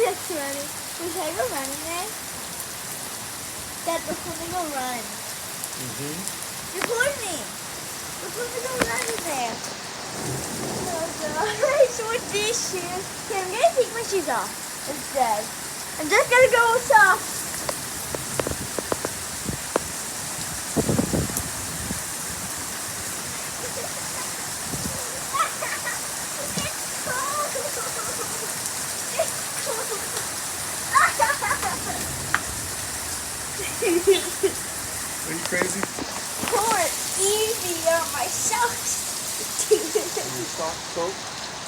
just running. Wish I go running there. Dad, before we go run. Record me. Before we go running there. Oh gosh, with these shoes. Okay, I'm gonna take my shoes off instead. I'm just gonna go soft. Are you crazy? Pour easy on my socks. Sock soap?